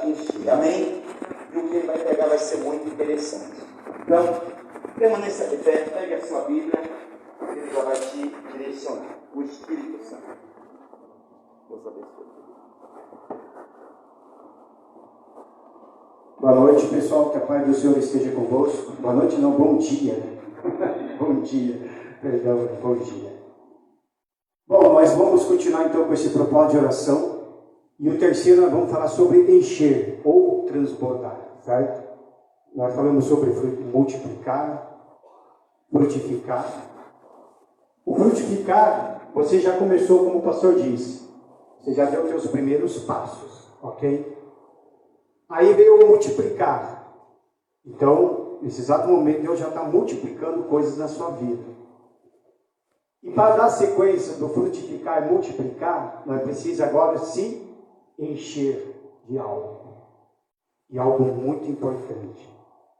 para encher. Amém? E o que ele vai pegar vai ser muito interessante. Então, permaneça de pé, pegue a sua Bíblia, ele já vai te direcionar. O Espírito Santo. Deus abençoe. Boa noite, pessoal, que a paz do Senhor esteja convosco. Boa noite não, bom dia, né? Bom dia, perdão, bom dia. Bom, nós vamos continuar então com esse propósito de oração. E o terceiro nós vamos falar sobre encher ou transbordar, certo? Nós falamos sobre multiplicar, frutificar. O frutificar, você já começou, como o pastor disse. Você já deu os seus primeiros passos, ok? Aí veio o multiplicar. Então, nesse exato momento, Deus já está multiplicando coisas na sua vida. E para dar sequência do frutificar e multiplicar, nós precisamos agora se encher de algo. E algo muito importante.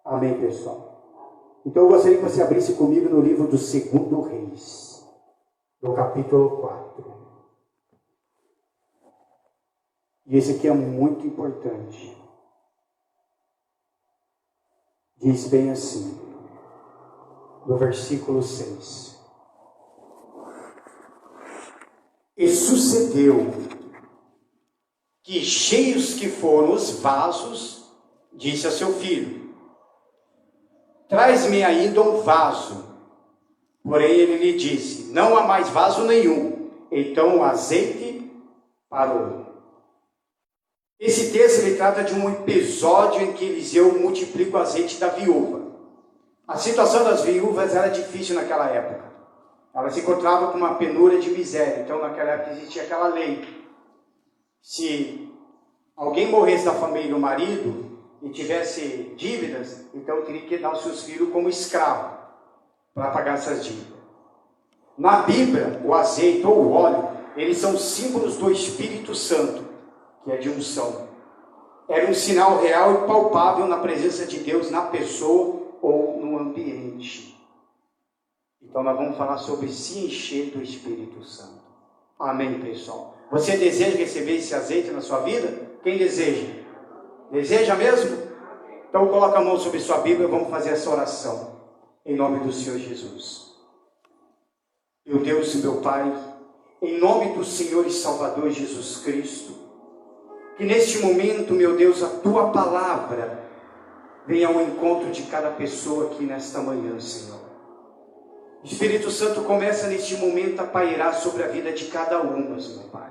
Amém, pessoal? Então, eu gostaria que você abrisse comigo no livro do 2 Reis, no capítulo 4. E esse aqui é muito importante. Diz bem assim, no versículo 6. E sucedeu que, cheios que foram os vasos, disse a seu filho: traz-me ainda um vaso. Porém ele lhe disse: não há mais vaso nenhum. Então o azeite parou. Esse texto ele trata de um episódio em que Eliseu multiplica o azeite da viúva. A situação das viúvas era difícil naquela época. Elas se encontravam com uma penúria de miséria. Então naquela época existia aquela lei. Se alguém morresse da família, o marido, e tivesse dívidas, então teria que dar os seus filhos como escravo para pagar essas dívidas. Na Bíblia, o azeite ou o óleo, eles são símbolos do Espírito Santo, que é de unção. Era um sinal real e palpável na presença de Deus na pessoa ou no ambiente. Então nós vamos falar sobre se encher do Espírito Santo. Amém, pessoal? Você deseja receber esse azeite na sua vida? Quem deseja? Deseja mesmo? Então coloca a mão sobre sua Bíblia e vamos fazer essa oração. Em nome do Senhor Jesus. Meu Deus e meu Pai, em nome do Senhor e Salvador Jesus Cristo, que neste momento, meu Deus, a Tua palavra venha ao encontro de cada pessoa aqui nesta manhã, Senhor. Espírito Santo, começa neste momento a pairar sobre a vida de cada uma, meu Pai.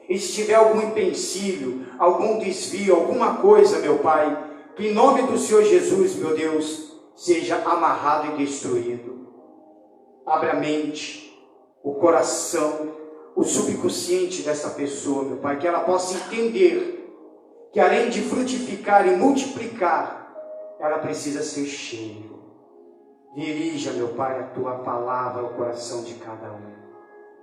E se tiver algum empecilho, algum desvio, alguma coisa, meu Pai, que em nome do Senhor Jesus, meu Deus, seja amarrado e destruído. Abra a mente, o coração, o subconsciente dessa pessoa, meu Pai, que ela possa entender que além de frutificar e multiplicar, ela precisa ser cheia. Dirija, meu Pai, a Tua palavra ao coração de cada um,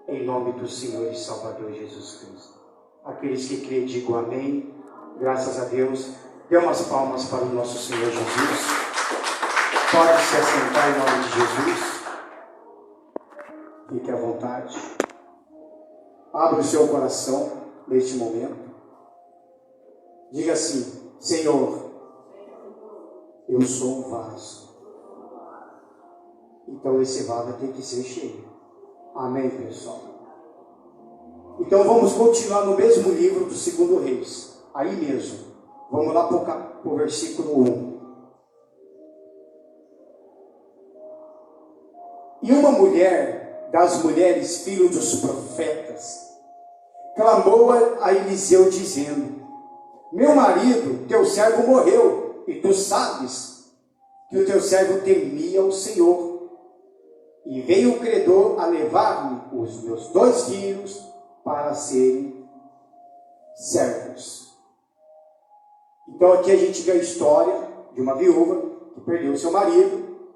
em nome do Senhor e Salvador Jesus Cristo. Aqueles que creem, digam amém. Graças a Deus. Dê umas palmas para o nosso Senhor Jesus. Pode se assentar em nome de Jesus. Fique à vontade. Abra o seu coração neste momento. Diga assim: Senhor, eu sou um vaso. Então esse vaso tem que ser cheio. Amém, pessoal? Então vamos continuar no mesmo livro do 2 Reis. Aí mesmo. Vamos lá para o versículo 1. E uma mulher das mulheres, filho dos profetas, clamou a Eliseu dizendo: meu marido, teu servo, morreu, e tu sabes que o teu servo temia o Senhor. E veio o credor a levar-me os meus 2 filhos para serem servos. Então aqui a gente vê a história de uma viúva que perdeu seu marido.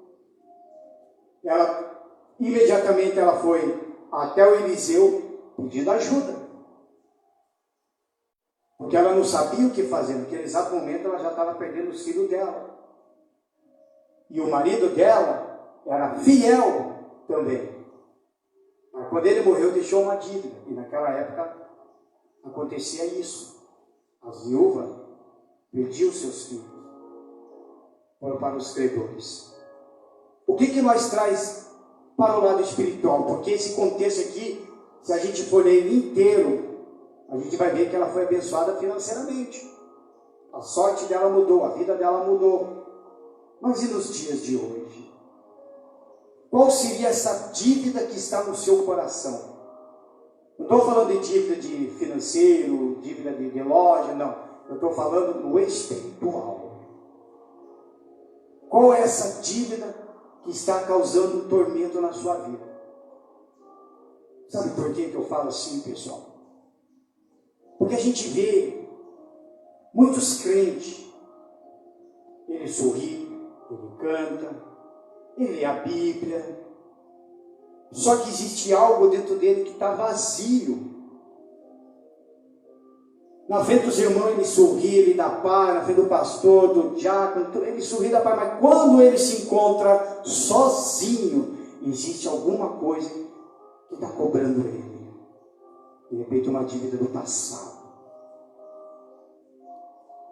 Imediatamente ela foi até o Eliseu pedindo ajuda. Porque ela não sabia o que fazer. Naquele exato momento ela já estava perdendo os filhos dela. E o marido dela era fiel também. Mas quando ele morreu, deixou uma dívida. E naquela época acontecia isso. As viúvas Perdi os seus filhos. Foram para os credores. O que nós traz para o lado espiritual? Porque esse contexto aqui, se a gente for ler ele inteiro, a gente vai ver que ela foi abençoada financeiramente. A sorte dela mudou, a vida dela mudou. Mas e nos dias de hoje? Qual seria essa dívida que está no seu coração? Não estou falando de dívida de financeiro, dívida de loja, não. Eu estou falando no espiritual. Qual é essa dívida que está causando tormento na sua vida? Sabe por que eu falo assim, pessoal? Porque a gente vê muitos crentes. Ele sorri, ele canta, ele lê a Bíblia. Só que existe algo dentro dele que está vazio. Na frente dos irmãos ele sorri, ele dá paz, na frente do pastor, do diácono, ele sorri, dá paz, mas quando ele se encontra sozinho, existe alguma coisa que está cobrando ele. De repente uma dívida do passado.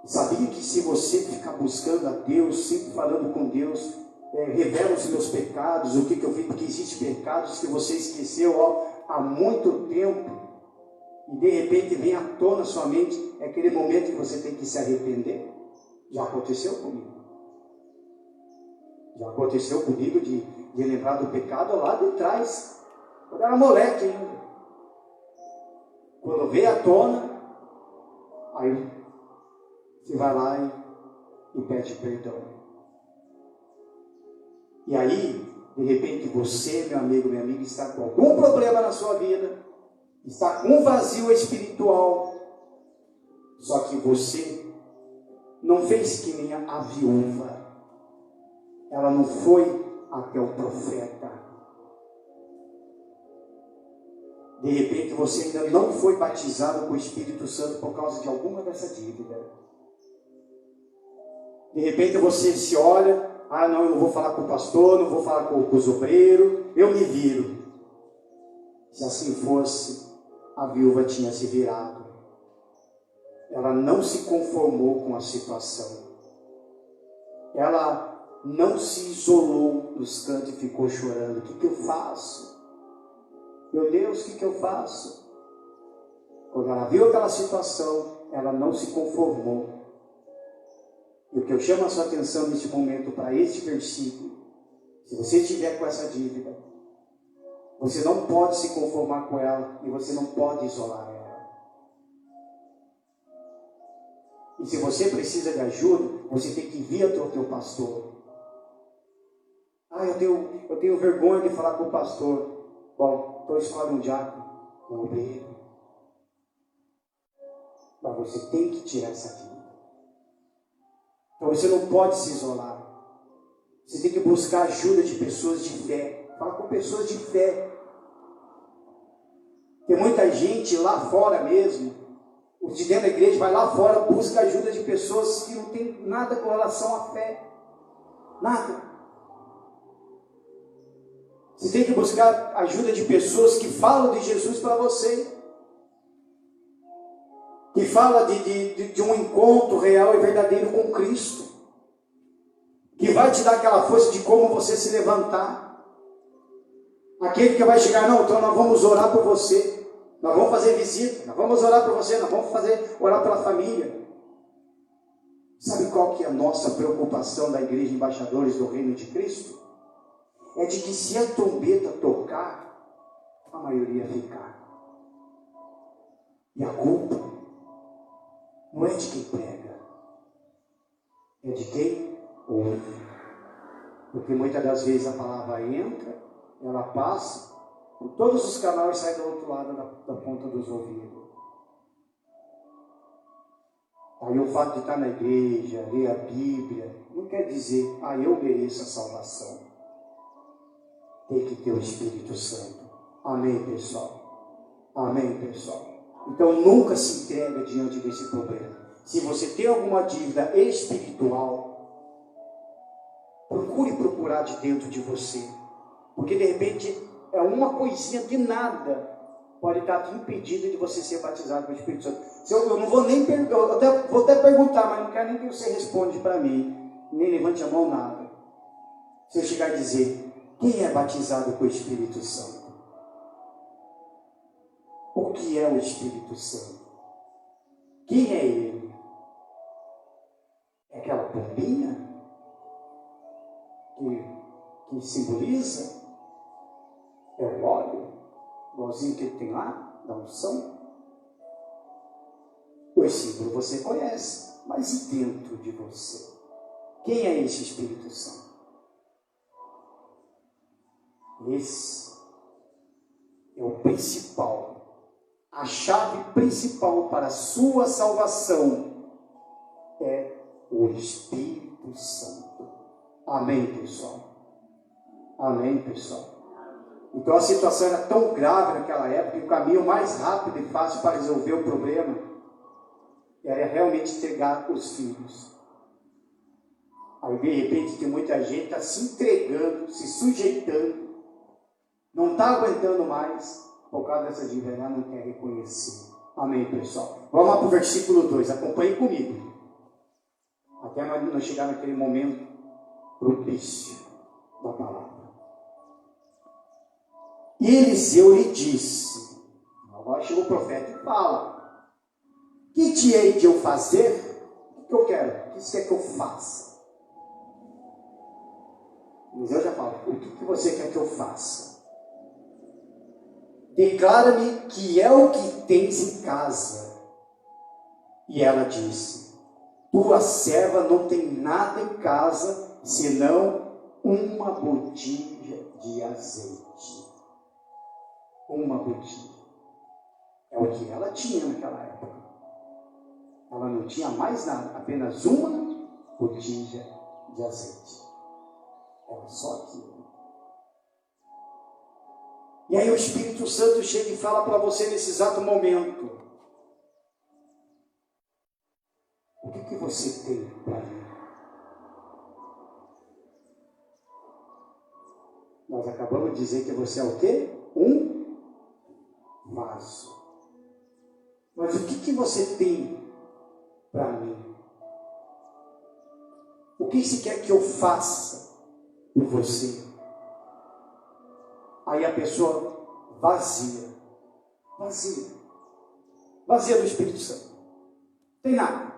Sabia que se você ficar buscando a Deus, sempre falando com Deus, revela os meus pecados, o que eu fiz, porque existem pecados que você esqueceu há muito tempo, e de repente vem à tona sua mente, é aquele momento que você tem que se arrepender. Já aconteceu comigo. Já aconteceu comigo de lembrar do pecado lá de trás, quando eu era moleque ainda. Quando veio à tona, aí você vai lá e pede perdão. E aí, de repente, você, meu amigo, minha amiga, está com algum problema na sua vida, está com um vazio espiritual, só que você não fez que nem a viúva. Ela não foi até o profeta. De repente, você ainda não foi batizado com o Espírito Santo por causa de alguma dessa dívida. De repente, você se olha, não, eu não vou falar com o pastor, não vou falar com os obreiros, eu me viro. Se assim fosse, a viúva tinha se virado. Ela não se conformou com a situação. Ela não se isolou nos cantos e ficou chorando. O que eu faço? Meu Deus, o que eu faço? Quando ela viu aquela situação, ela não se conformou. E o que eu chamo a sua atenção neste momento para este versículo, se você estiver com essa dívida, você não pode se conformar com ela e você não pode isolar ela. E se você precisa de ajuda, você tem que vir até o teu pastor. Eu tenho vergonha de falar com o pastor. Bom, então escolhe um diácono, um obreiro. Mas você tem que tirar essa dívida. Então você não pode se isolar. Você tem que buscar ajuda de pessoas de fé. Fala com pessoas de fé. Tem muita gente lá fora mesmo, os de dentro da igreja vai lá fora, busca ajuda de pessoas que não tem nada com relação à fé. Nada. Você tem que buscar ajuda de pessoas que falam de Jesus para você. Que fala de um encontro real e verdadeiro com Cristo. Que vai te dar aquela força de como você se levantar. Aquele que vai chegar, não, então nós vamos orar por você. Nós vamos fazer visita, nós vamos orar por você, nós vamos orar pela família. Sabe qual que é a nossa preocupação da igreja embaixadores do reino de Cristo? É de que se a trombeta tocar, a maioria ficar. E a culpa não é de quem prega, é de quem ouve. Porque muitas das vezes a palavra entra, ela passa, por todos os canais sai do outro lado da ponta dos ouvidos. Aí o fato de estar na igreja, ler a Bíblia, não quer dizer, eu mereço a salvação. Tem que ter o Espírito Santo. Amém, pessoal? Amém, pessoal? Então nunca se entrega diante desse problema. Se você tem alguma dívida espiritual, procure procurar de dentro de você. Porque de repente é uma coisinha de nada pode estar te impedindo de você ser batizado com o Espírito Santo. Eu não vou nem perguntar, vou até perguntar, mas não quero nem que você responda para mim, nem levante a mão, nada. Se eu chegar e dizer, quem é batizado com o Espírito Santo? O que é o Espírito Santo? Quem é ele? É aquela pombinha que simboliza? É o óleo, igualzinho que ele tem lá, da unção? O símbolo você conhece, mas e dentro de você? Quem é esse Espírito Santo? Esse é o principal, a chave principal para a sua salvação é o Espírito Santo. Amém, pessoal? Amém, pessoal? Então a situação era tão grave naquela época que o caminho mais rápido e fácil para resolver o problema era realmente entregar os filhos. Aí de repente tem muita gente está se entregando, se sujeitando, não está aguentando mais, por causa dessa dívida, não quer reconhecer. Amém, pessoal? Vamos lá para o versículo 2, acompanhe comigo. Até nós chegar naquele momento propício da palavra. E Eliseu lhe disse, agora chega o profeta e fala, que te hei de eu fazer? O que eu quero? O que você quer que eu faça? Eliseu já fala, o que você quer que eu faça? Declara-me que é o que tens em casa. E ela disse, tua serva não tem nada em casa, senão uma botija de azeite. Uma botija. É o que ela tinha naquela época. Ela não tinha mais nada, apenas uma botija de azeite. Era só aquilo. E aí o Espírito Santo chega e fala para você nesse exato momento. O que você tem para mim? Nós acabamos de dizer que você é o quê? Um vaso. Mas o que você tem para mim? O que você quer que eu faça por você? Aí a pessoa vazia do Espírito Santo. Não tem nada.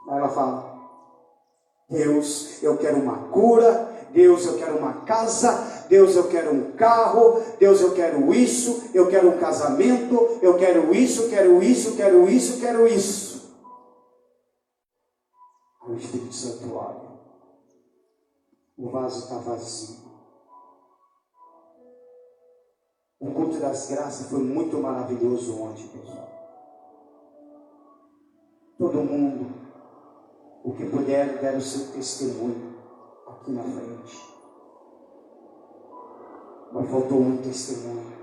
Aí ela fala, Deus, eu quero uma cura, Deus, eu quero uma casa, Deus, eu quero um carro, Deus, eu quero isso, eu quero um casamento, eu quero isso, quero isso, quero isso, quero isso. Aí o Espírito Santo olha, o vaso está vazio. O culto das graças foi muito maravilhoso ontem, pessoal. Todo mundo, o que puder, deram o seu testemunho aqui na frente. Mas faltou um testemunho.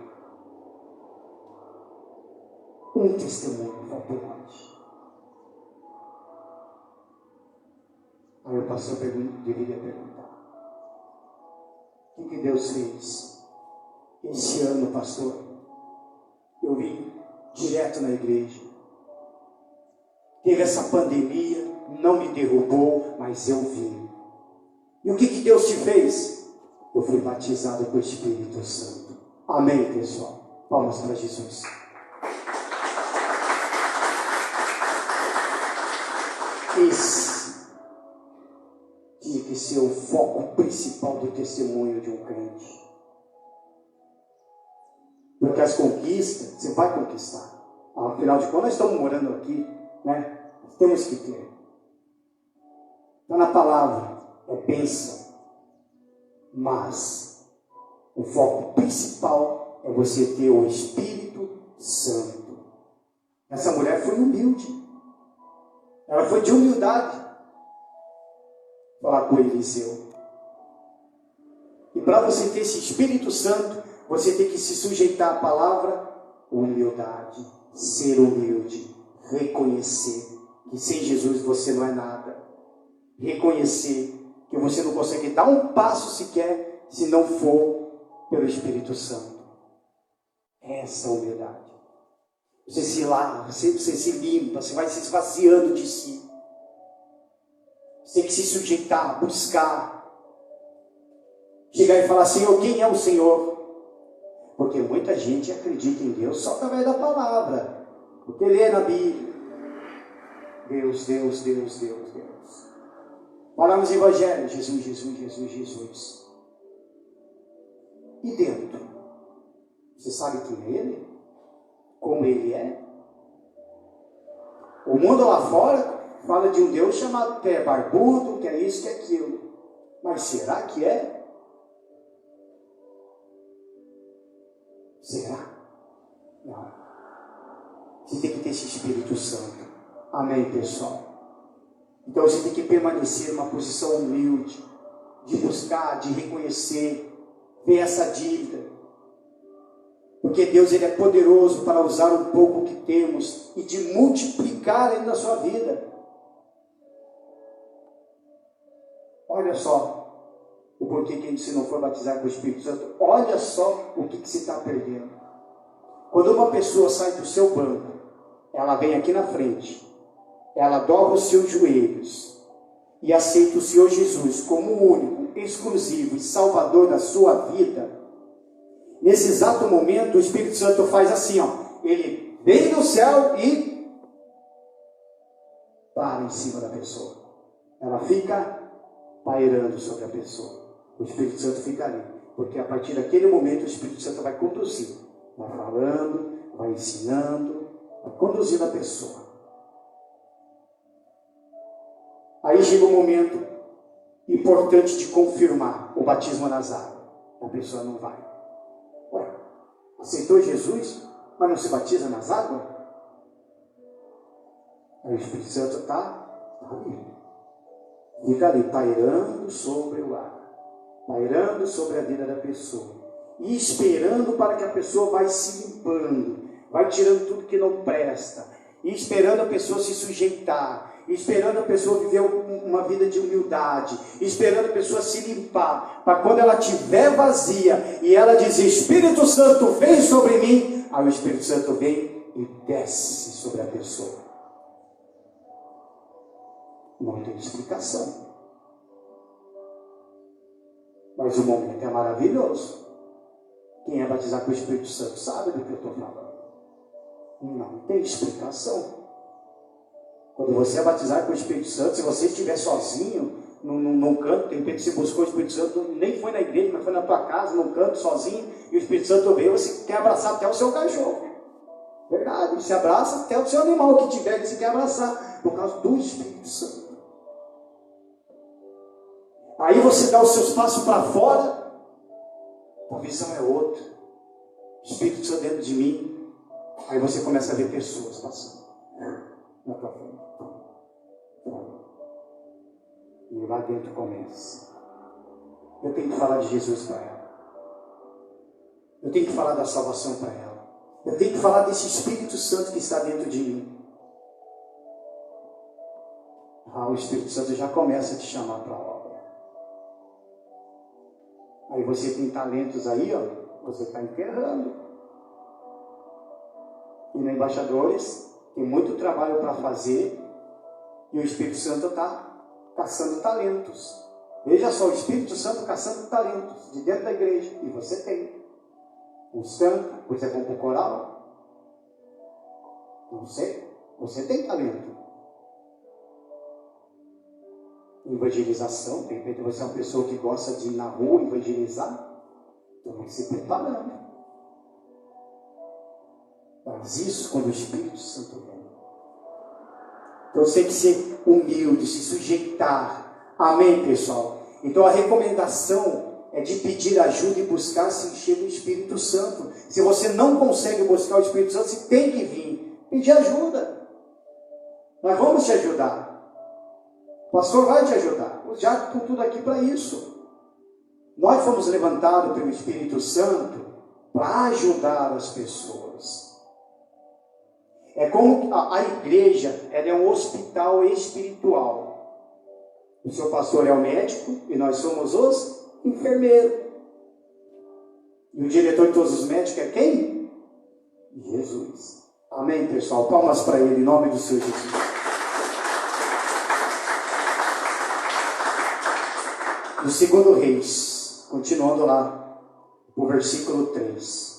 Um testemunho faltou mais. Aí o pastor deveria perguntar: o que Deus fez? Esse ano, pastor, eu vim direto na igreja. Teve essa pandemia, não me derrubou, mas eu vim. E o que Deus te fez? Eu fui batizado com o Espírito Santo. Amém, pessoal? Palmas para Jesus. Esse tinha que ser o foco principal do testemunho de um crente. Porque as conquistas, você vai conquistar. Afinal de contas, nós estamos morando aqui, né? Temos que ter. Está na palavra, é bênção. Mas o foco principal é você ter o Espírito Santo. Essa mulher foi humilde. Ela foi de humildade falar com Eliseu. E para você ter esse Espírito Santo, você tem que se sujeitar à palavra humildade, ser humilde, reconhecer que sem Jesus você não é nada, reconhecer que você não consegue dar um passo sequer se não for pelo Espírito Santo. Essa humildade. Você se lava, você se limpa, você vai se esvaziando de si. Você tem que se sujeitar, buscar. Chegar e falar, Senhor, quem é o Senhor? Porque muita gente acredita em Deus só através da palavra. Porque lê na Bíblia. Deus, Deus, Deus, Deus, Deus. Falamos no Evangelho, Jesus, Jesus, Jesus, Jesus. E dentro? Você sabe quem é Ele? Como Ele é? O mundo lá fora fala de um Deus chamado que é barbudo, que é isso, que é aquilo. Mas será que é? Será? Não. Você tem que ter esse Espírito Santo. Amém, pessoal? Então você tem que permanecer numa posição humilde, de buscar, de reconhecer, ver essa dívida. Porque Deus, Ele é poderoso para usar um pouco que temos e de multiplicar Ele na sua vida. Olha só o porquê que a gente, se não for batizar com o Espírito Santo, olha só o que você está perdendo. Quando uma pessoa sai do seu banco, ela vem aqui na frente, ela dobra os seus joelhos e aceita o Senhor Jesus como o único, exclusivo e salvador da sua vida. Nesse exato momento, o Espírito Santo faz assim, ó, ele vem do céu e para em cima da pessoa. Ela fica pairando sobre a pessoa. O Espírito Santo fica ali, porque a partir daquele momento o Espírito Santo vai conduzir, vai falando, vai ensinando, vai conduzindo a pessoa. Aí chega um momento importante de confirmar o batismo nas águas. A pessoa não vai. Ué, aceitou Jesus, mas não se batiza nas águas? Aí o Espírito Santo está ali. Fica ali, pairando sobre o ar, pairando sobre a vida da pessoa, e esperando para que a pessoa vai se limpando, vai tirando tudo que não presta, e esperando a pessoa se sujeitar, e esperando a pessoa viver uma vida de humildade, e esperando a pessoa se limpar, para quando ela estiver vazia, e ela diz, Espírito Santo, vem sobre mim, aí o Espírito Santo vem e desce sobre a pessoa. Não tem explicação. Mas o momento é maravilhoso. Quem é batizado com o Espírito Santo sabe do que eu estou falando. Não tem explicação. Quando você é batizado com o Espírito Santo, se você estiver sozinho, num canto, de repente você buscou o Espírito Santo, nem foi na igreja, mas foi na tua casa, num canto, sozinho, e o Espírito Santo veio, você quer abraçar até o seu cachorro. Verdade, você abraça até o seu animal que tiver, que você quer abraçar, por causa do Espírito Santo. Aí você dá os seus passos para fora, a visão é outra. O Espírito Santo dentro de mim. Aí você começa a ver pessoas passando na tua frente. E lá dentro começa. Eu tenho que falar de Jesus para ela. Eu tenho que falar da salvação para ela. Eu tenho que falar desse Espírito Santo que está dentro de mim. O Espírito Santo já começa a te chamar para a obra. Aí você tem talentos aí, ó, você está enterrando. E no Embaixadores tem muito trabalho para fazer e o Espírito Santo está caçando talentos. Veja só, o Espírito Santo caçando talentos de dentro da igreja. E você tem. Uns canta, você é bom para o coral. Não sei, você tem talento. Evangelização, de repente você é uma pessoa que gosta de ir na rua evangelizar, então vai se preparando. Mas isso quando o Espírito Santo vem. Então você tem que ser humilde, se sujeitar. Amém, pessoal? Então a recomendação é de pedir ajuda e buscar se encher do Espírito Santo. Se você não consegue buscar o Espírito Santo, você tem que vir pedir ajuda. Nós vamos te ajudar. O pastor vai te ajudar. Já com tudo aqui para isso. Nós fomos levantados pelo Espírito Santo para ajudar as pessoas. É como a igreja, ela é um hospital espiritual. O seu pastor é o médico e nós somos os enfermeiros. E o diretor de todos os médicos é quem? Jesus. Amém, pessoal? Palmas para Ele, em nome do Senhor Jesus. No 2 Reis, continuando lá, o versículo 3.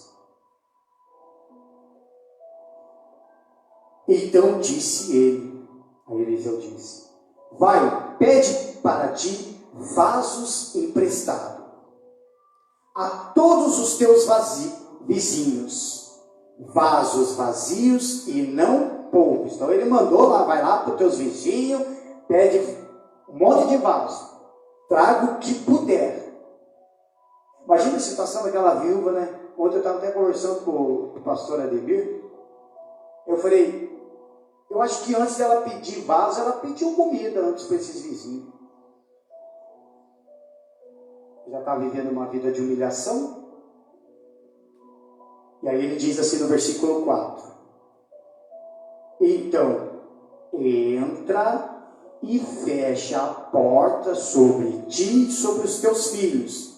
Então disse ele, a Eliseu disse: vai, pede para ti vasos emprestados a todos os teus vizinhos, vasos vazios e não poucos. Então ele mandou lá, vai lá para os teus vizinhos, pede um monte de vaso, traga o que puder. Imagina a situação daquela viúva, né? Ontem eu estava até conversando com o pastor Ademir. Eu falei, eu acho que antes dela pedir vaso, ela pediu comida antes para esses vizinhos. Já está vivendo uma vida de humilhação. E aí ele diz assim no versículo 4. Então, entra e fecha a porta sobre ti e sobre os teus filhos,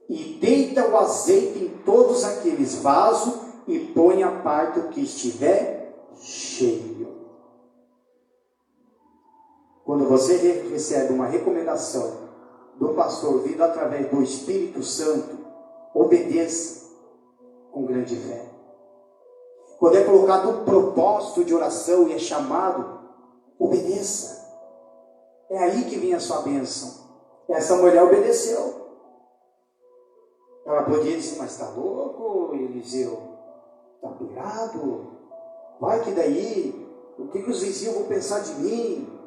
e deita o azeite em todos aqueles vasos, e põe à parte o que estiver cheio. Quando você recebe uma recomendação do pastor vindo através do Espírito Santo, obedeça com grande fé. Quando é colocado um propósito de oração e é chamado, obedeça. É aí que vem a sua bênção. Essa mulher obedeceu. Ela podia dizer, mas está louco, Eliseu? Está pirado? Vai que daí? O que os vizinhos vão pensar de mim?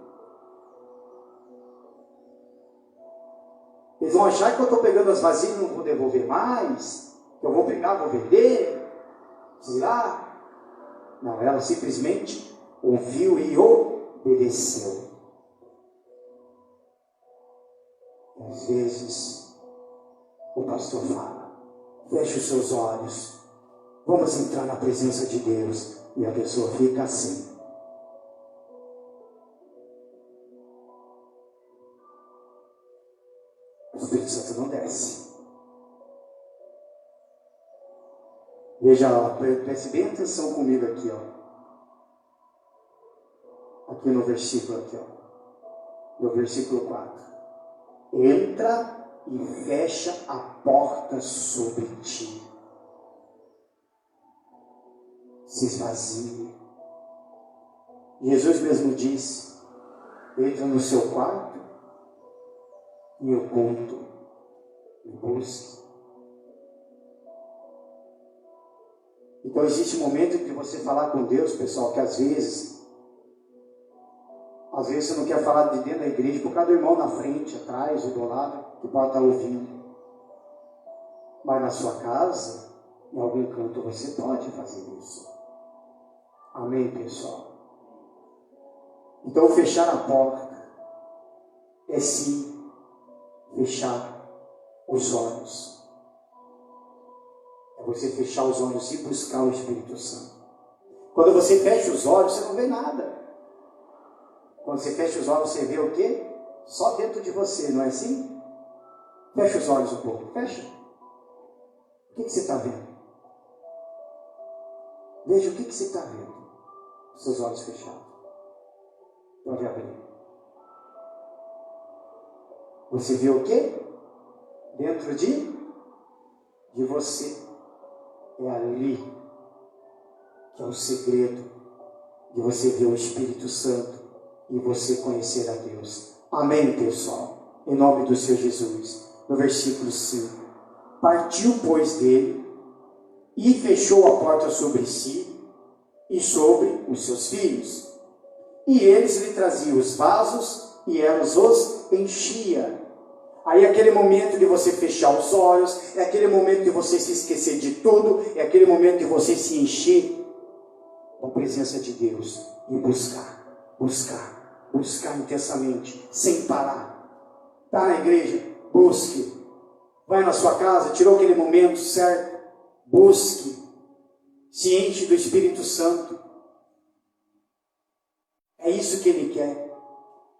Eles vão achar que eu estou pegando as vasilhas e não vou devolver mais? Que eu vou pegar, vou vender? Será? Não, ela simplesmente ouviu e obedeceu. Às vezes, o pastor fala, feche os seus olhos, vamos entrar na presença de Deus, e a pessoa fica assim. O Espírito Santo não desce. Veja lá, preste bem atenção comigo aqui, ó. Aqui no versículo, aqui, ó. No versículo 4. Entra e fecha a porta sobre ti. Se esvazie. Jesus mesmo disse, entra no seu quarto e oculto, e busque. Então existe um momento de você falar com Deus, pessoal, que às vezes você não quer falar de dentro da igreja, por causa do irmão na frente, atrás, ou do lado, que pode estar ouvindo. Mas na sua casa, em algum canto, você pode fazer isso. Amém, pessoal? Então fechar a porta é sim fechar os olhos. É você fechar os olhos e buscar o Espírito Santo. Quando você fecha os olhos, você não vê nada. Quando você fecha os olhos, você vê o quê? Só dentro de você, não é assim? Fecha os olhos um pouco, fecha. O que você está vendo? Veja o que você está vendo. Seus olhos fechados. Pode abrir. Você vê o quê? Dentro de você. É ali que é o segredo de você ver o Espírito Santo e você conhecer a Deus. Amém, pessoal? Em nome do Senhor Jesus. No versículo 5. Partiu, pois, dele e fechou a porta sobre si e sobre os seus filhos. E eles lhe traziam os vasos e ela os enchia. Aí é aquele momento de você fechar os olhos, é aquele momento de você se esquecer de tudo, é aquele momento de você se encher da presença de Deus e buscar intensamente, sem parar. Está na igreja? Busque. Vai na sua casa, tirou aquele momento certo? Busque. Se enche do Espírito Santo. É isso que Ele quer.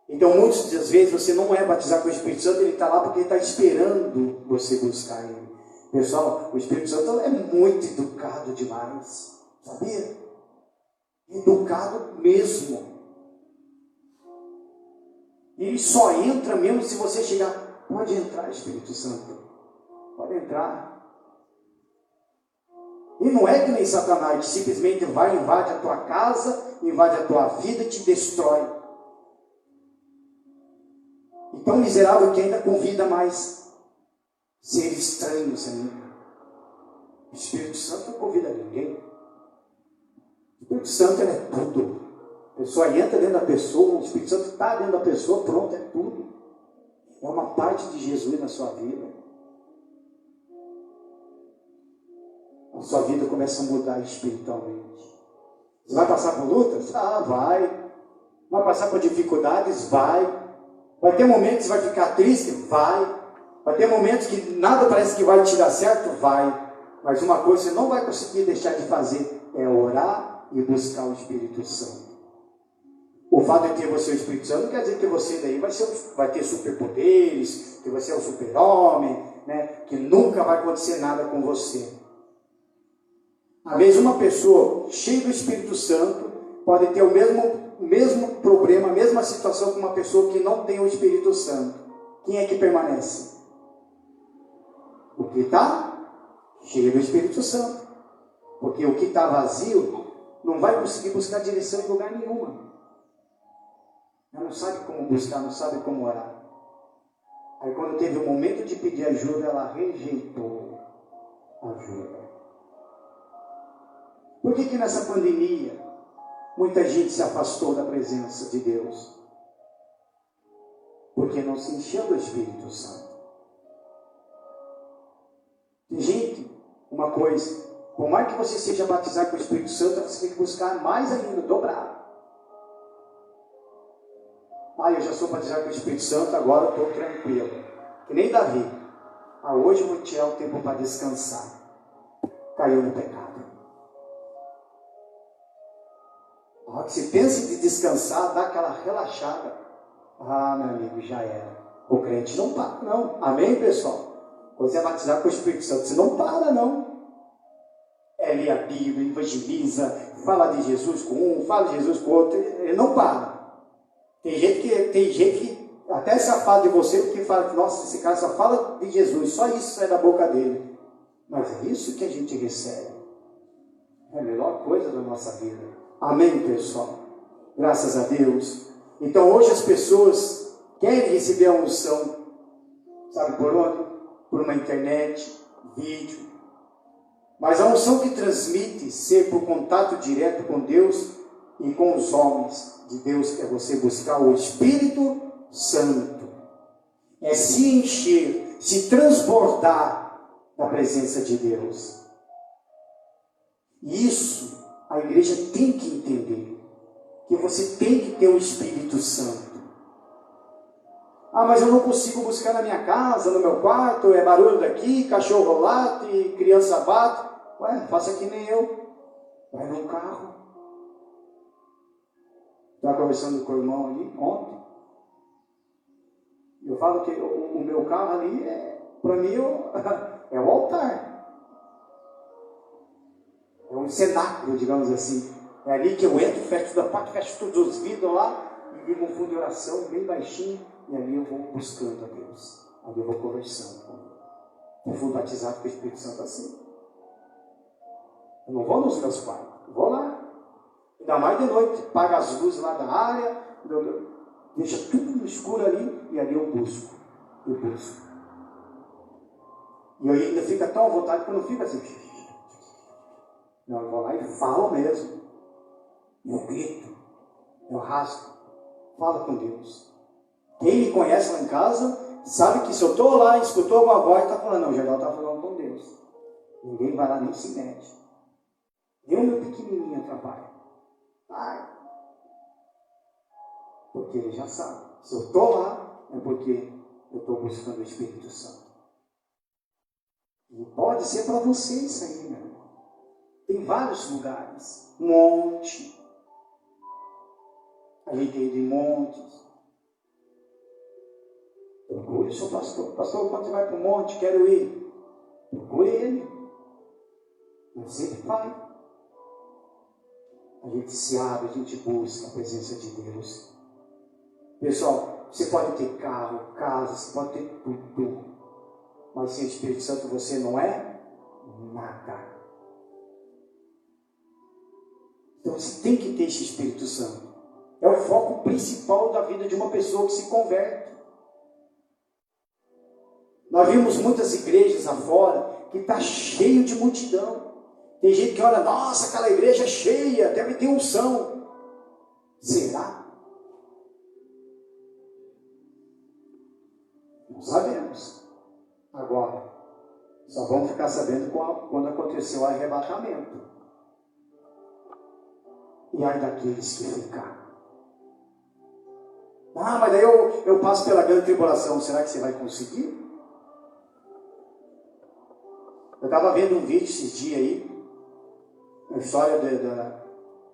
Então, muitas das vezes, você não é batizado com o Espírito Santo, Ele está lá porque Ele está esperando você buscar Ele. Pessoal, o Espírito Santo é muito educado demais. Sabia? Educado mesmo. Ele só entra mesmo se você chegar. Pode entrar, Espírito Santo. Pode entrar. E não é que nem Satanás, que simplesmente vai, invade a tua casa, invade a tua vida e te destrói. Então, miserável que ainda convida mais seres estranhos ainda. O Espírito Santo não convida ninguém. O Espírito Santo é tudo. A pessoa entra dentro da pessoa, o Espírito Santo está dentro da pessoa, pronto, é tudo. É uma parte de Jesus na sua vida. A sua vida começa a mudar espiritualmente. Você vai passar por lutas? Ah, vai. Vai passar por dificuldades? Vai. Vai ter momentos que você vai ficar triste? Vai. Vai ter momentos que nada parece que vai te dar certo? Vai. Mas uma coisa você não vai conseguir deixar de fazer é orar e buscar o Espírito Santo. O fato de ter você o Espírito Santo não quer dizer que você daí vai ter superpoderes, que você é um super-homem, né? Que nunca vai acontecer nada com você. Às vezes uma pessoa cheia do Espírito Santo pode ter o mesmo problema, a mesma situação que uma pessoa que não tem o Espírito Santo. Quem é que permanece? O que está cheio do Espírito Santo. Porque o que está vazio não vai conseguir buscar direção em lugar nenhuma. Ela não sabe como buscar, não sabe como orar. Aí quando teve o momento de pedir ajuda, ela rejeitou ajuda. Por que nessa pandemia muita gente se afastou da presença de Deus? Porque não se encheu do Espírito Santo. Tem gente, uma coisa, por mais que você seja batizado com o Espírito Santo, você tem que buscar mais ainda, dobrar. Ah, eu já sou batizado com o Espírito Santo, agora eu estou tranquilo. Que nem Davi. Ah, hoje eu vou tirar o tempo para descansar. Caiu no pecado. A hora que você pensa em descansar, dá aquela relaxada. Ah, meu amigo, já era. O crente não para, não. Amém, pessoal? Quando você é batizado com o Espírito Santo, você não para, não. É ler a Bíblia, evangeliza, fala de Jesus com um, fala de Jesus com o outro, ele não para. Tem gente que até se afasta de você, porque fala que, nossa, esse cara só fala de Jesus, só isso sai da boca dele. Mas é isso que a gente recebe. É a melhor coisa da nossa vida. Amém, pessoal? Graças a Deus. Então hoje as pessoas querem receber a unção. Sabe por onde? Por uma internet, vídeo. Mas a unção que transmite ser por contato direto com Deus e com os homens de Deus é você buscar o Espírito Santo. É se encher, se transbordar da presença de Deus. E isso a igreja tem que entender, que você tem que ter o Espírito Santo. Ah, mas eu não consigo buscar na minha casa, no meu quarto, é barulho daqui, cachorro late, criança bate. Ué, faça que nem eu. Vai no carro. Estava conversando com o irmão ali ontem. Eu falo que o meu carro ali, para mim, é o altar. É um cenáculo, digamos assim. É ali que eu entro, fecho da parte, fecho todos os vidros lá, e ligo um fundo de oração bem baixinho, e ali eu vou buscando a Deus. Ali eu vou conversando com Ele. Eu fui batizado com o Espírito Santo assim. Eu não vou nos meus quartos, eu vou lá. Ainda mais de noite, paga as luzes lá da área, deixa tudo no escuro ali, e ali eu busco. Eu busco. E eu ainda fico tão à vontade que eu não fico assim. Não, eu vou lá e falo mesmo. Eu grito, eu rasgo, falo com Deus. Quem me conhece lá em casa sabe que se eu estou lá e escutou alguma voz, está falando, não, o Geraldo está falando com Deus. Ninguém vai lá nem se mete. Nem o meu pequenininho atrapalha. Ai. Porque ele já sabe. Se eu estou lá, é porque eu estou buscando o Espírito Santo. E pode ser para você isso aí, meu irmão. Tem vários lugares. Monte. A gente tem ido em montes. Procure o seu pastor. Pastor, quando você vai para o monte, quero ir. Procure ele. Mas sempre vai. a gente se abre, a gente busca a presença de Deus. Pessoal, você pode ter carro, casa, você pode ter tudo, mas sem o Espírito Santo você não é nada. Então você tem que ter esse Espírito Santo. É o foco principal da vida de uma pessoa que se converte. Nós vimos muitas igrejas afora que está cheio de multidão. Tem gente que olha, nossa, aquela igreja é cheia, deve ter unção. Será? Não sabemos. Agora, só vamos ficar sabendo quando aconteceu o arrebatamento. E ai daqueles que ficaram. Ah, mas daí eu passo pela grande tribulação. Será que você vai conseguir? Eu estava vendo um vídeo esses dias aí, a história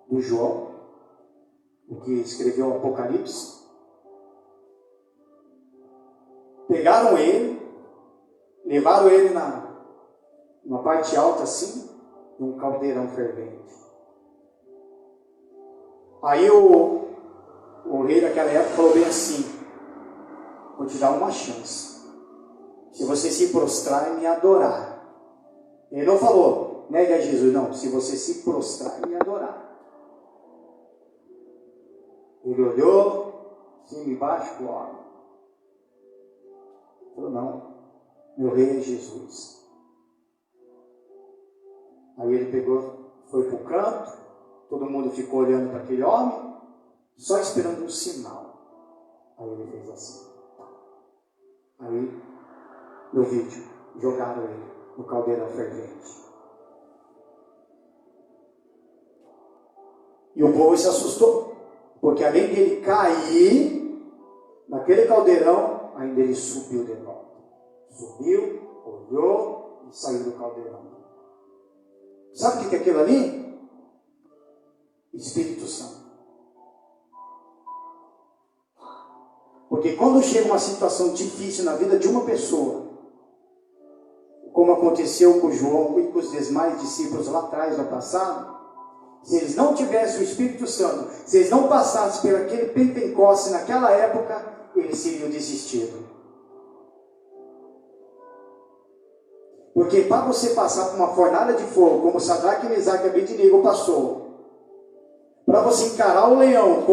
do João, o que escreveu o Apocalipse. Pegaram ele, levaram ele na parte alta assim, num caldeirão fervente. Aí o rei daquela época falou bem assim: vou te dar uma chance. Se você se prostrar e me adorar. Ele não falou, nega a Jesus, não. Se você se prostrar e me adorar. Ele olhou, cima e baixo, pro homem. Falou, não, meu rei é Jesus. Aí ele pegou, foi para o canto, todo mundo ficou olhando para aquele homem, só esperando um sinal. Aí ele fez assim. Aí, no vídeo, jogaram ele no caldeirão fervente. E o povo se assustou, porque além dele cair naquele caldeirão, ainda ele subiu de volta. Subiu, olhou e saiu do caldeirão. Sabe o que é aquilo ali? Espírito Santo. Porque quando chega uma situação difícil na vida de uma pessoa, como aconteceu com João e com os demais discípulos lá atrás, no passado, se eles não tivessem o Espírito Santo, se eles não passassem por aquele Pentecoste naquela época, eles seriam desistidos. Porque para você passar por uma fornalha de fogo, como Sadraque, Mesaque e Abednego passou, para você encarar o leão,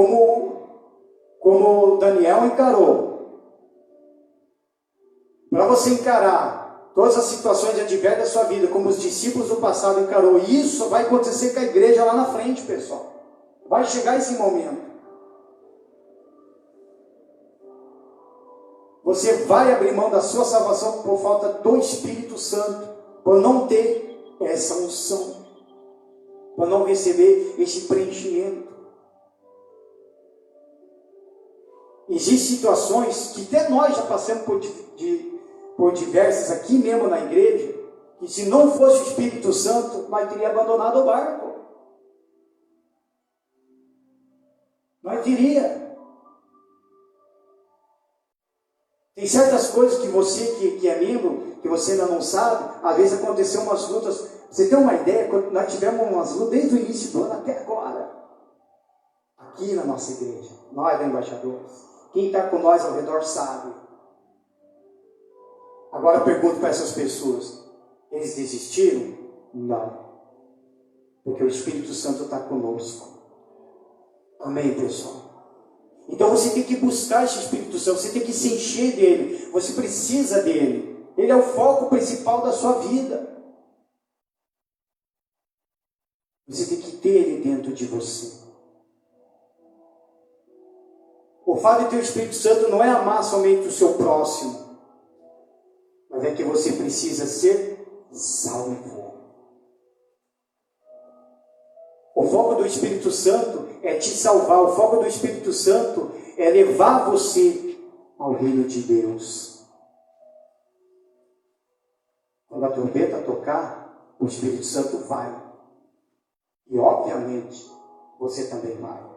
como Daniel encarou, para você encarar todas as situações adversas da sua vida, como os discípulos do passado encarou, e isso vai acontecer com a igreja lá na frente, pessoal. Vai chegar esse momento. Você vai abrir mão da sua salvação por falta do Espírito Santo, por não ter essa unção, por não receber esse preenchimento. Existem situações que até nós já passamos por diversas aqui mesmo na igreja, que se não fosse o Espírito Santo, nós teríamos abandonado o barco. Nós teríamos. Tem certas coisas que você que é membro, que você ainda não sabe, às vezes aconteceu umas lutas. Você tem uma ideia, nós tivemos umas lutas desde o início do ano até agora, aqui na nossa igreja, nós embaixadores. Quem está com nós ao redor sabe. Agora eu pergunto para essas pessoas, eles desistiram? Não. Porque o Espírito Santo está conosco. Amém, pessoal? Então você tem que buscar esse Espírito Santo, você tem que se encher dele, você precisa dele. Ele é o foco principal da sua vida. Você tem que ter ele dentro de você. O fato de ter o Espírito Santo não é amar somente o seu próximo, mas é que você precisa ser salvo. O foco do Espírito Santo é te salvar. O foco do Espírito Santo é levar você ao reino de Deus. Quando a trombeta tocar, o Espírito Santo vai. E obviamente, você também vai.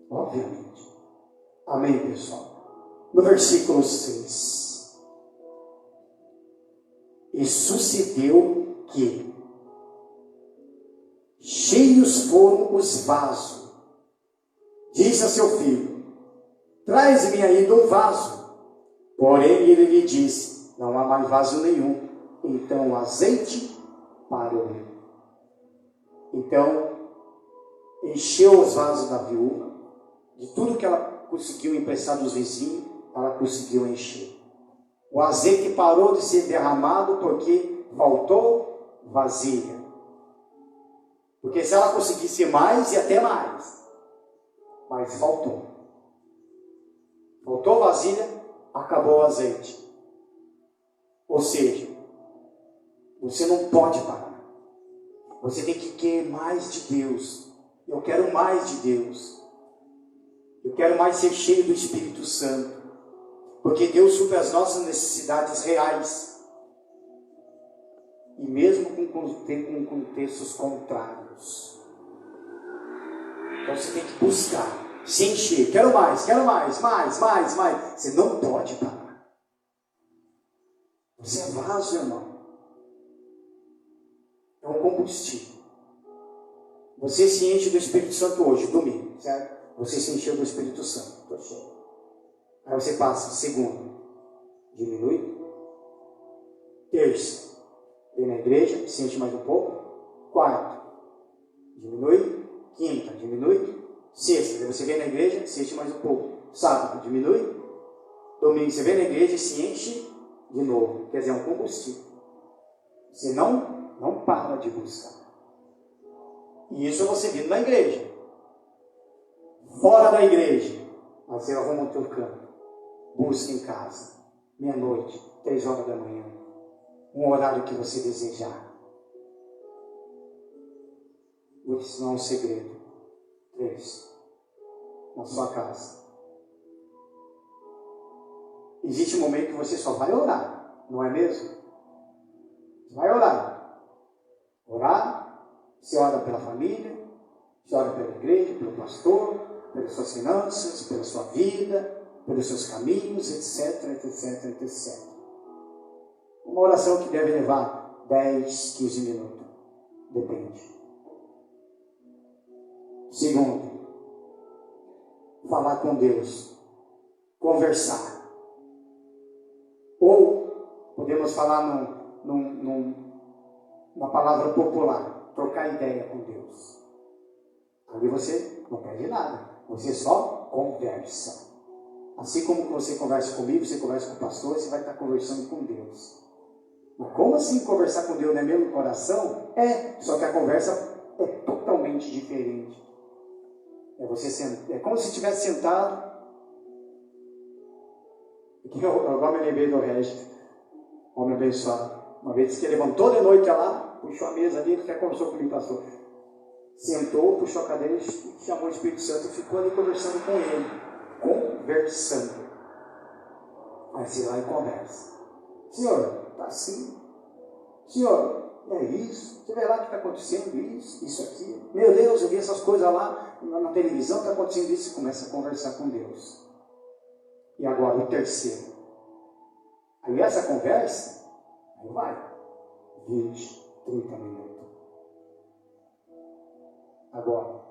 Obviamente. Amém, pessoal? No versículo 6. E sucedeu que, cheios foram os vasos. Disse a seu filho: traz-me ainda um vaso. Porém ele lhe disse: não há mais vaso nenhum. Então o azeite parou. Então encheu os vasos da viúva, de tudo que ela conseguiu emprestar dos vizinhos, ela conseguiu encher. O azeite parou de ser derramado porque faltou vasilha. Porque se ela conseguisse mais, ia até mais. Mas faltou. Faltou vasilha, acabou o azeite. Ou seja, você não pode parar. Você tem que querer mais de Deus. Eu quero mais de Deus. Eu quero mais ser cheio do Espírito Santo. Porque Deus supre as nossas necessidades reais. E mesmo com contextos contrários. Então você tem que buscar, se encher. Quero mais, mais. Você não pode parar. Você é vaso, irmão. É um combustível. Você se enche do Espírito Santo hoje, domingo, certo? Você se encheu do Espírito Santo. Estou cheio. Aí você passa, segunda, diminui. Terça, vem na igreja, se enche mais um pouco. Quarta, diminui. Quinta, diminui. Sexta, você vem na igreja, se enche mais um pouco. Sábado, diminui. Domingo, você vem na igreja e se enche de novo. Quer dizer, é um combustível. Você não para de buscar. E isso você vindo na igreja. Fora da igreja, você arruma o teu canto. Busca em casa, meia-noite, 3 horas da manhã, um horário que você desejar. Vou te ensinar um segredo. 3. Na sua casa. Existe um momento que você só vai orar, não é mesmo? Você vai orar. Orar, você ora pela família, você ora pela igreja, pelo pastor, pelas suas finanças, pela sua vida, pelos seus caminhos, etc. Uma oração que deve levar 10, 15 minutos. Depende. Segundo, falar com Deus. Conversar. Ou, podemos falar numa palavra popular, trocar ideia com Deus. Ali você não perde nada. Você só conversa. Assim como você conversa comigo, você conversa com o pastor, você vai estar conversando com Deus. Mas como assim conversar com Deus não é mesmo coração? Só que a conversa é totalmente diferente. É como se estivesse sentado. Eu agora me lembrei do Regis, homem abençoado. Uma vez que ele levantou de noite lá, puxou a mesa ali, até conversou comigo, pastor. Sentou, puxou a cadeira, chamou o Espírito Santo e ficou ali conversando com ele. Conversando. Aí você vai e conversa. Senhor, está assim. Senhor, é isso. Você vê lá que está acontecendo isso aqui. Meu Deus, eu vi essas coisas lá na televisão, está acontecendo isso. E começa a conversar com Deus. E agora o terceiro. Aí essa conversa, aí vai. 20, 30 minutos. Agora,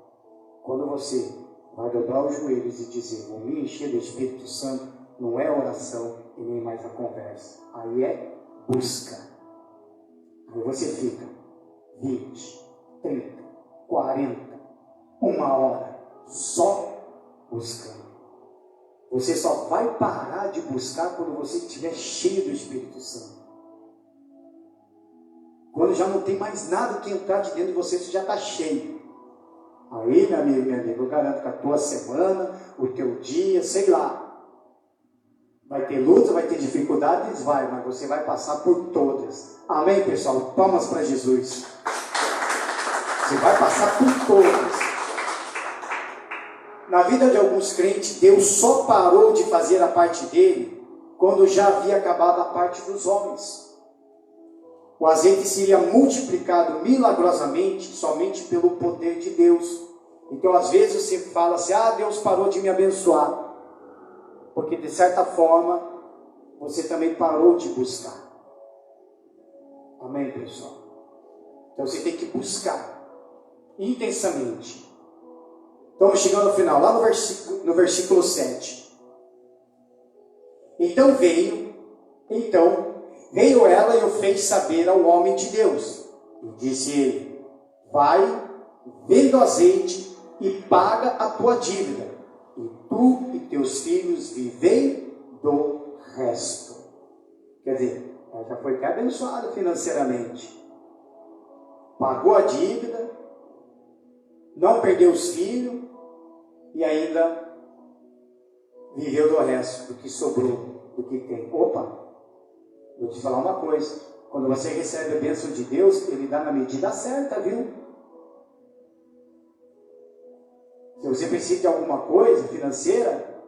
quando você vai dobrar os joelhos e dizer: vou me encher do Espírito Santo, não é oração e nem mais a conversa. Aí é busca. Aí você fica 20, 30, 40, 1 hora só buscando. Você só vai parar de buscar quando você estiver cheio do Espírito Santo. Quando já não tem mais nada que entrar de dentro de você, você já está cheio. Aí, meu amigo, minha amiga, eu garanto que a tua semana, o teu dia, sei lá, vai ter luta, vai ter dificuldades, mas você vai passar por todas. Amém, pessoal? Palmas para Jesus. Você vai passar por todas. Na vida de alguns crentes, Deus só parou de fazer a parte dele quando já havia acabado a parte dos homens. O azeite seria multiplicado milagrosamente somente pelo poder de Deus. Então, às vezes você fala assim: Deus parou de me abençoar. Porque, de certa forma, você também parou de buscar. Amém, pessoal? Então, você tem que buscar. intensamente. Estamos chegando ao final, lá no versículo 7. Então veio ela e o fez saber ao homem de Deus. E disse ele: vai, vende o azeite e paga a tua dívida, e tu e teus filhos vivei do resto. Quer dizer, ela já foi até abençoada financeiramente. Pagou a dívida, não perdeu os filhos e ainda viveu do resto, do que sobrou, do que tem. Opa, vou te falar uma coisa: quando você recebe a bênção de Deus, Ele dá na medida certa, viu? Se você precisa de alguma coisa financeira,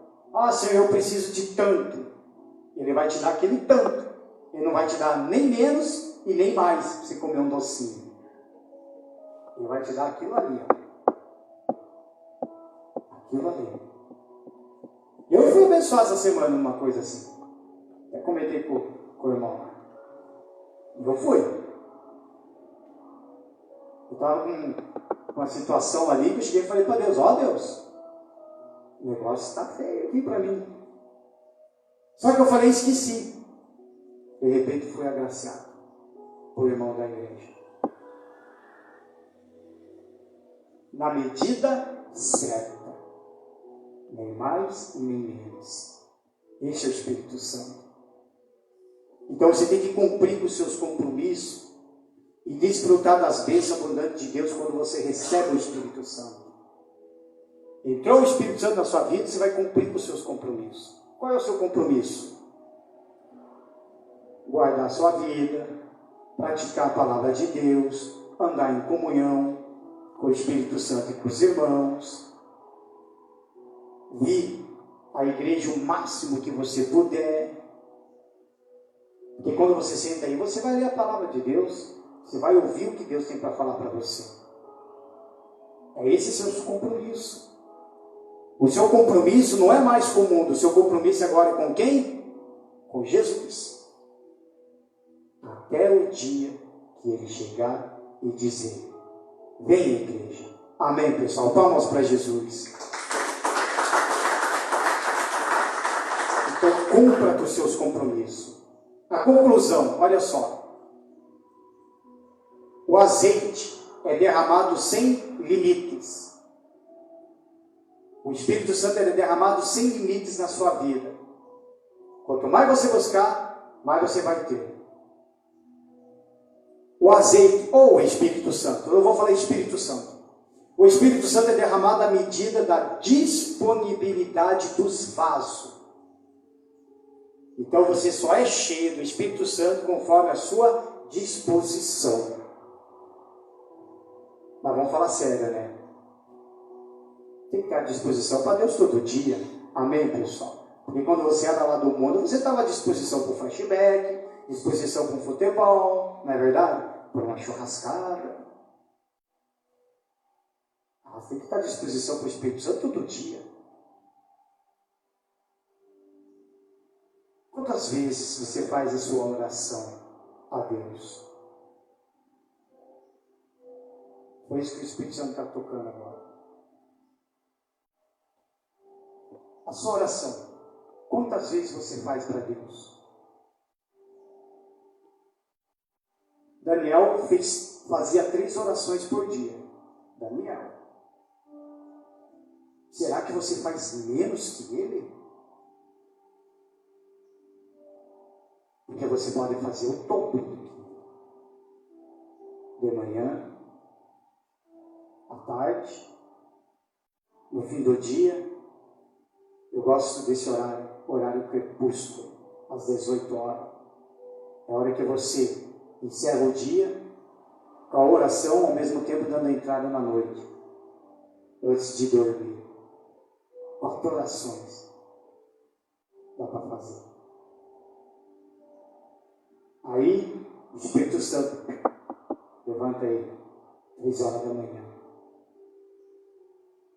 Senhor, eu preciso de tanto. Ele vai te dar aquele tanto. Ele não vai te dar nem menos e nem mais para você comer um docinho. Ele vai te dar aquilo ali, ó. Aquilo ali. Eu fui abençoado essa semana numa coisa assim. Eu comentei com o irmão lá. Eu fui. Eu estava com uma situação ali que eu cheguei e falei para Deus: ó Deus, o negócio está feio aqui para mim. Só que eu falei e esqueci. De repente fui agraciado por irmão da igreja. Na medida certa. Nem mais e nem menos. Esse é o Espírito Santo. Então você tem que cumprir com os seus compromissos e desfrutar das bênçãos abundantes de Deus quando você recebe o Espírito Santo. Entrou o Espírito Santo na sua vida, você vai cumprir com os seus compromissos. Qual é o seu compromisso? Guardar a sua vida, praticar a palavra de Deus, andar em comunhão com o Espírito Santo e com os irmãos, vir à igreja o máximo que você puder. Porque quando você senta aí, você vai ler a palavra de Deus, você vai ouvir o que Deus tem para falar para você. É esse o seu compromisso. O seu compromisso não é mais com o mundo, o seu compromisso agora é com quem? Com Jesus. Até o dia que Ele chegar e dizer: vem, igreja. Amém, pessoal? Palmas para Jesus. Então, cumpra com os seus compromissos. A conclusão, olha só. O azeite é derramado sem limites. O Espírito Santo é derramado sem limites na sua vida. Quanto mais você buscar, mais você vai ter. O azeite, ou o Espírito Santo, eu vou falar Espírito Santo. O Espírito Santo é derramado à medida da disponibilidade dos vasos. Então você só é cheio do Espírito Santo conforme a sua disposição. Mas vamos falar sério, né? Tem que ter a disposição para Deus todo dia. Amém, pessoal? Porque quando você era lá do mundo, você estava à disposição para o flashback, disposição para o futebol, não é verdade? Para uma churrascada. Você tem que estar à disposição para o Espírito Santo todo dia. Quantas vezes você faz a sua oração a Deus? Foi isso que o Espírito Santo está tocando agora. A sua oração, quantas vezes você faz para Deus? Daniel fazia 3 orações por dia. Daniel. Será que você faz menos que ele? Porque você pode fazer o dobro. De manhã, à tarde, no fim do dia. Eu gosto desse horário crepúsculo, às 18 horas. É a hora que você encerra o dia com a oração, ao mesmo tempo dando a entrada na noite, antes de dormir. 4 orações dá para fazer. Aí, o Espírito Santo levanta ele 3 horas da manhã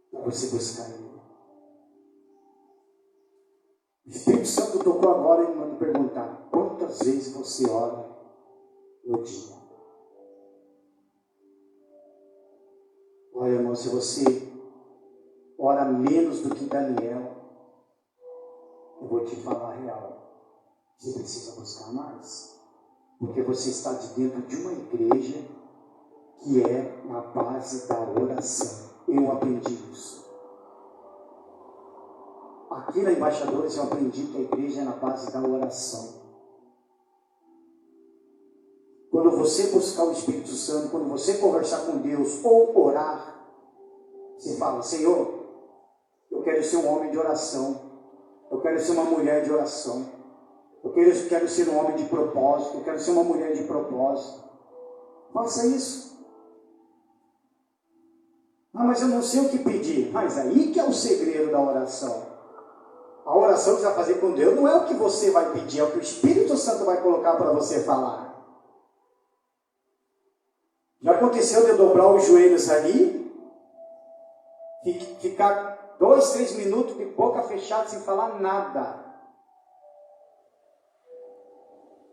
para você buscar ele. O Espírito Santo tocou agora e manda perguntar: quantas vezes você ora no dia? irmão, se você ora menos do que Daniel, eu vou te falar a real. Você precisa buscar mais. Porque você está de dentro de uma igreja que é na base da oração. Eu aprendi isso. Aqui na Embaixadores eu aprendi que a igreja é na base da oração. Quando você buscar o Espírito Santo, quando você conversar com Deus ou orar, você fala: Senhor, eu quero ser um homem de oração. Eu quero ser uma mulher de oração. Eu quero ser um homem de propósito. Eu quero ser uma mulher de propósito. Faça isso. Ah, mas eu não sei o que pedir. Mas aí que é o segredo da oração. A oração que você vai fazer com Deus não é o que você vai pedir, é o que o Espírito Santo vai colocar para você falar. Já aconteceu de eu dobrar os joelhos ali, ficar 2, 3 minutos de boca fechada sem falar nada.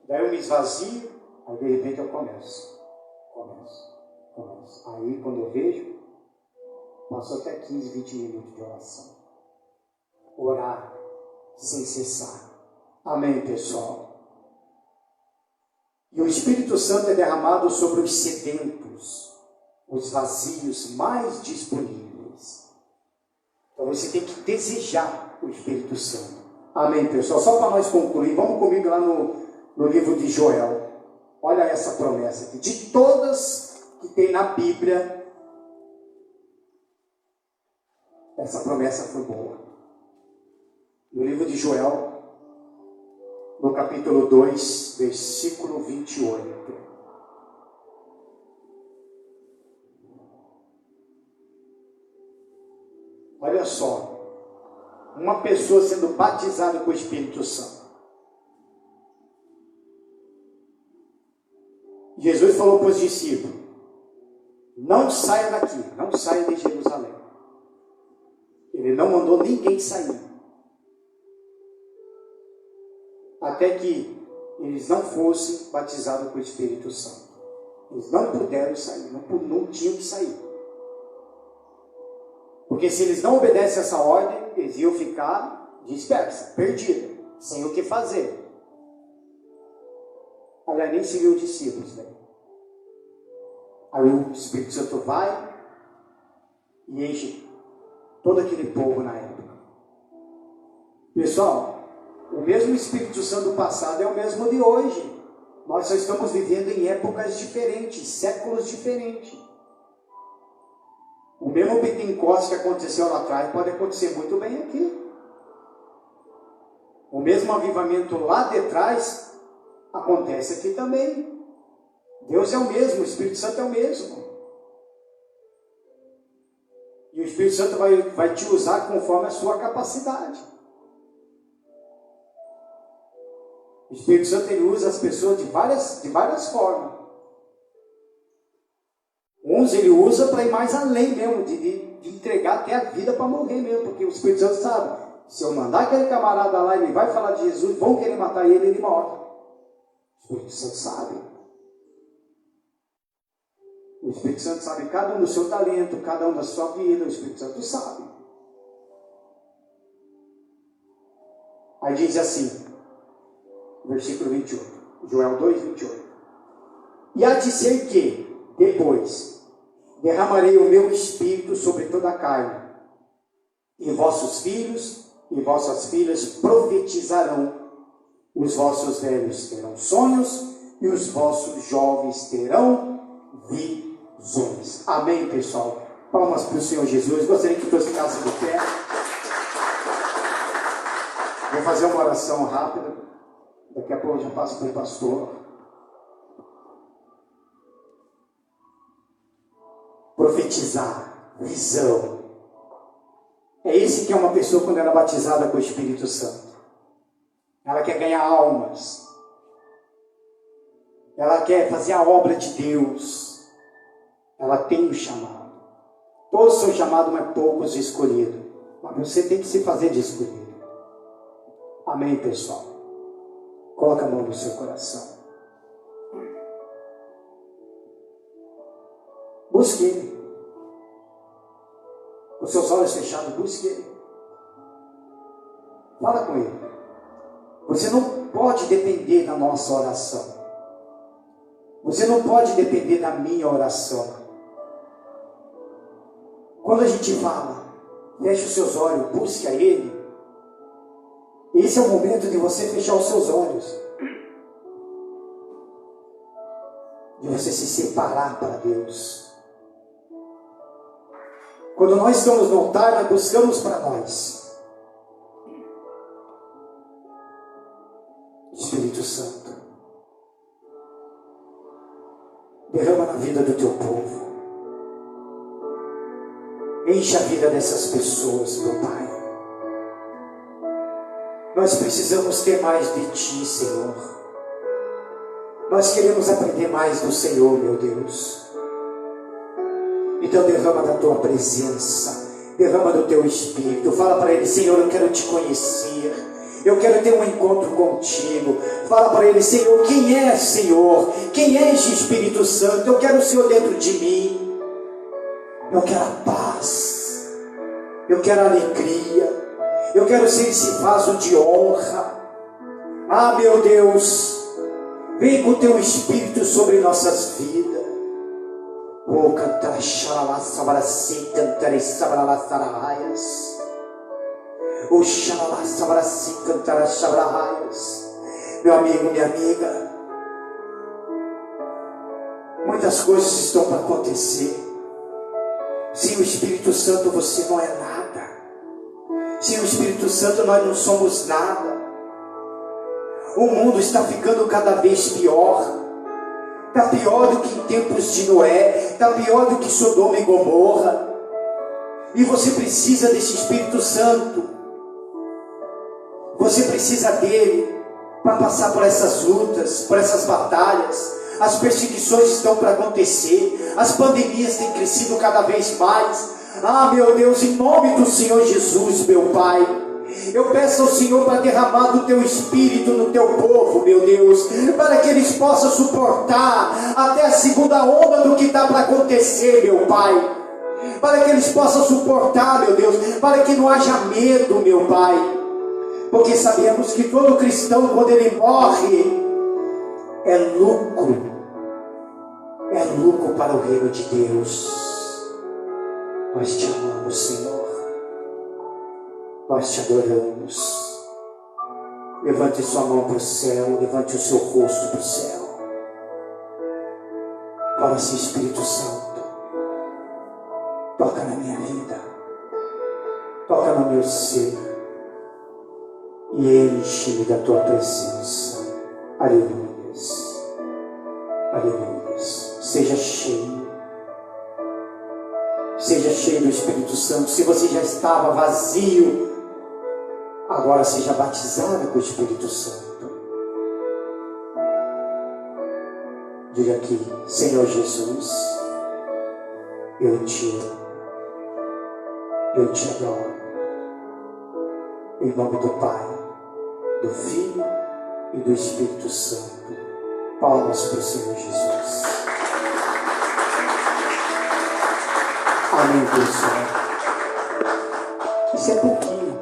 Daí eu me esvazio, aí de repente eu começo. Aí quando eu vejo, passou até 15, 20 minutos de oração. Orar sem cessar. Amém, pessoal? E o Espírito Santo é derramado sobre os sedentos, os vazios mais disponíveis. Então você tem que desejar o Espírito Santo. Amém, pessoal? Só para nós concluir, vamos comigo lá no livro de Joel. Olha essa promessa aqui. De todas que tem na Bíblia, essa promessa foi boa. No livro de Joel, no capítulo 2, versículo 28. Olha só, uma pessoa sendo batizada com o Espírito Santo. Jesus falou para os discípulos: não saia daqui, não saia de Jerusalém. Ele não mandou ninguém sair, até que eles não fossem batizados com o Espírito Santo. Eles não puderam sair, não tinham que sair. Porque se eles não obedecem essa ordem, eles iam ficar dispersos, perdidos, sem o que fazer. Aliás, nem seriam discípulos, né? Aí o Espírito Santo vai e enche todo aquele povo na época. Pessoal, o mesmo Espírito Santo do passado é o mesmo de hoje. Nós só estamos vivendo em épocas diferentes, séculos diferentes. O mesmo Pentecostes que aconteceu lá atrás pode acontecer muito bem aqui. O mesmo avivamento lá de trás acontece aqui também. Deus é o mesmo, o Espírito Santo é o mesmo. E o Espírito Santo vai te usar conforme a sua capacidade. O Espírito Santo ele usa as pessoas de várias formas. Uns ele usa para ir mais além mesmo, de entregar até a vida para morrer mesmo, porque o Espírito Santo sabe, se eu mandar aquele camarada lá, ele vai falar de Jesus, vão querer matar ele, ele morre. O Espírito Santo sabe. O Espírito Santo sabe cada um do seu talento, cada um da sua vida, o Espírito Santo sabe. Aí diz assim, versículo 28, Joel 2, 28. E há de ser que, depois, derramarei o meu espírito sobre toda a carne, e vossos filhos e vossas filhas profetizarão, os vossos velhos terão sonhos, e os vossos jovens terão visões. Amém, pessoal? Palmas para o Senhor Jesus. Gostaria que todos ficassem de pé. Vou fazer uma oração rápida. Daqui a pouco eu já passo para o pastor. Profetizar, visão. É esse que é uma pessoa quando ela é batizada com o Espírito Santo. Ela quer ganhar almas. Ela quer fazer a obra de Deus. Ela tem um chamado. Todos são chamados, mas poucos escolhidos. Mas você tem que se fazer de escolhido. Amém, pessoal? Coloca a mão no seu coração. Busque Ele. os seus olhos fechados, busque Ele. Fala com Ele. Você não pode depender da nossa oração. Você não pode depender da minha oração. Quando a gente fala, feche os seus olhos, busque a Ele, esse é o momento de você fechar os seus olhos. De você se separar para Deus. Quando nós estamos no altar, nós buscamos para nós. Espírito Santo, derrama na vida do teu povo. Enche a vida dessas pessoas, meu Pai. Nós precisamos ter mais de Ti, Senhor. Nós queremos aprender mais do Senhor, meu Deus. Então derrama da Tua presença, derrama do Teu Espírito. Fala para Ele: Senhor, eu quero Te conhecer, eu quero ter um encontro contigo. Fala para Ele: Senhor, quem é Senhor? Quem é este Espírito Santo? Eu quero o Senhor dentro de mim. Eu quero a paz, eu quero a alegria, eu quero ser esse vaso de honra. Ah, meu Deus, vem com o Teu Espírito sobre nossas vidas. Oh, cantar xalala sabarasi, cantarei sabarala saraias. Oh, xalala sabarasi, cantará sabaraias. Meu amigo, minha amiga, muitas coisas estão para acontecer. Sem o Espírito Santo você não é nada. Sem o Espírito Santo nós não somos nada. O mundo está ficando cada vez pior. Está pior do que em tempos de Noé. Está pior do que Sodoma e Gomorra. E você precisa desse Espírito Santo. Você precisa dele para passar por essas lutas, por essas batalhas. As perseguições estão para acontecer. As pandemias têm crescido cada vez mais. Ah, meu Deus, em nome do Senhor Jesus, meu Pai, eu peço ao Senhor para derramar do Teu Espírito no Teu povo, meu Deus, para que eles possam suportar até a segunda onda do que está para acontecer, meu Pai. Para que eles possam suportar, meu Deus, para que não haja medo, meu Pai. Porque sabemos que todo cristão, quando ele morre, é lucro para o reino de Deus. Nós Te amamos, Senhor, nós Te adoramos. Levante sua mão para o céu, levante o seu rosto para o céu. Fala-se: Espírito Santo, toca na minha vida, toca no meu ser e enche-me da Tua presença. Aleluias, aleluias. Seja cheio do Espírito Santo. Se você já estava vazio, agora seja batizado com o Espírito Santo. Diga aqui: Senhor Jesus, eu Te amo, eu Te adoro. Em nome do Pai, do Filho e do Espírito Santo. Palmas para o Senhor Jesus. Amém, pessoal. Isso é pouquinho.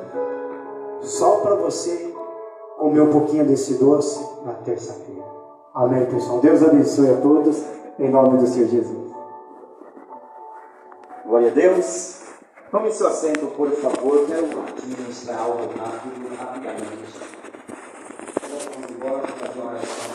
Só para você comer um pouquinho desse doce na terça-feira. Amém, pessoal. Deus abençoe a todos. Em nome do Senhor Jesus. Glória a Deus. Tome seu assento, por favor. Quero ministrar algo rápido, rapidamente. Vamos embora fazer uma oração.